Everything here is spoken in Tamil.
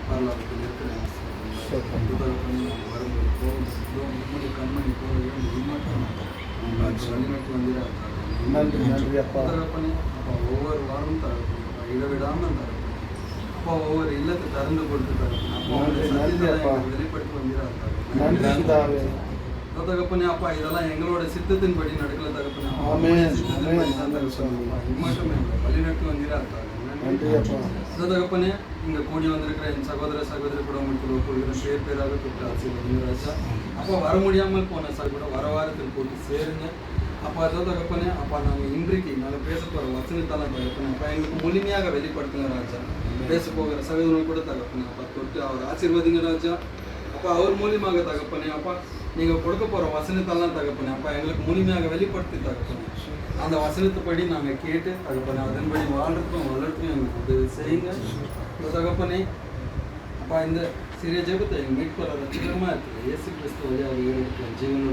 பரலோகத்தில் இருக்கிற வரும்போது போகும்போது உங்களுடைய கண்மணி போகவே உண்மைக்கு வழிநடத்தி வந்திருக்காங்க. அப்போ ஒவ்வொரு வாரமும் தரப்பா இடைவிடாமல் தரப்பா அப்போ ஒவ்வொரு இல்லத்தை திறந்து கொடுத்து தரப்பா அப்போ வெளிப்படுத்தி வந்திருக்காங்க. தகப்பனே அப்பா இதெல்லாம் எங்களோட சித்தத்தின்படி நடக்கல தகப்பனே மட்டுமே வழிநடத்தி வந்திருக்காங்க. தகப்பனே இங்க கூடி வந்திருக்கிற என் சகோதர சகோதரி கூட உங்களுக்கு ஒப்புகிற பேராக தொட்டு ஆசீர்வாதராஜா. அப்போ வர முடியாமல் போன கூட வர வாரத்தில் போட்டு சேருங்க. அப்போ அதோ தகப்பனே அப்பா நாங்கள் இன்றைக்கு நாங்கள் பேச போகிற வசனத்தாலும் தகப்பனே அப்போ எங்களுக்கு முழுமையாக வெளிப்படுத்துங்க ராஜா. பேச போகிற சகோதரர்கள் கூட தகப்பனே அப்பா தொட்டு அவர் ஆசீர்வதிங்க ராஜா. அப்போ அவர் மூலியமாக தகப்பனே அப்பா நீங்கள் கொடுக்க போகிற வசனத்தெல்லாம் தகப்பனே அப்பா எங்களுக்கு முழுமையாக வெளிப்படுத்தி தகப்பனே அந்த வசனத்தைப்படி நாங்கள் கேட்டு தகப்பனே அதன்படி வாழ்றதுக்கும் வளர்த்துக்கும் எங்களுக்கு உதவி செய்யுங்க தகப்பனே. அப்பா இந்த சிறிய ஜெபத்தை எங்கள் மீட்பு ரட்சகரமாக இருக்குது இயேசு கிறிஸ்து வழியாக எடுக்கலாம் ஜீவன்